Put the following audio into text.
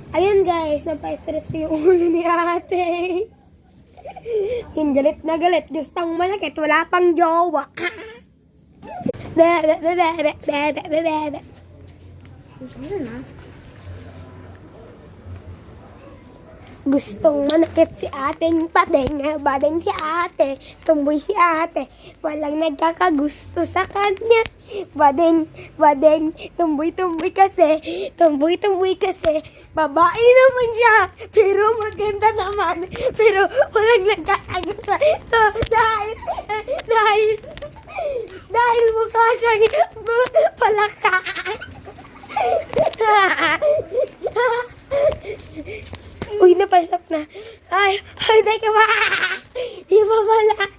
Ayun guys, napa-stress ko yung ulo ni ate. Yung galit na galit. Gustong malakit. Wala pang jowa. Bebe, bebe, bebe, bebe, bebe. Gustong manakit si ating padeng. Badeng si ate. Tumboy si ate. Walang nagkakagusto sa kanya. Badeng, badeng. Tumboy, tumboy kasi. Tumboy, tumboy kasi. Babae naman siya. Pero maganda naman. Pero walang nagkakagusto. So, dahil mukha siyang palakak. Uy, napasok na. Ay, teka ba? Di ba pala?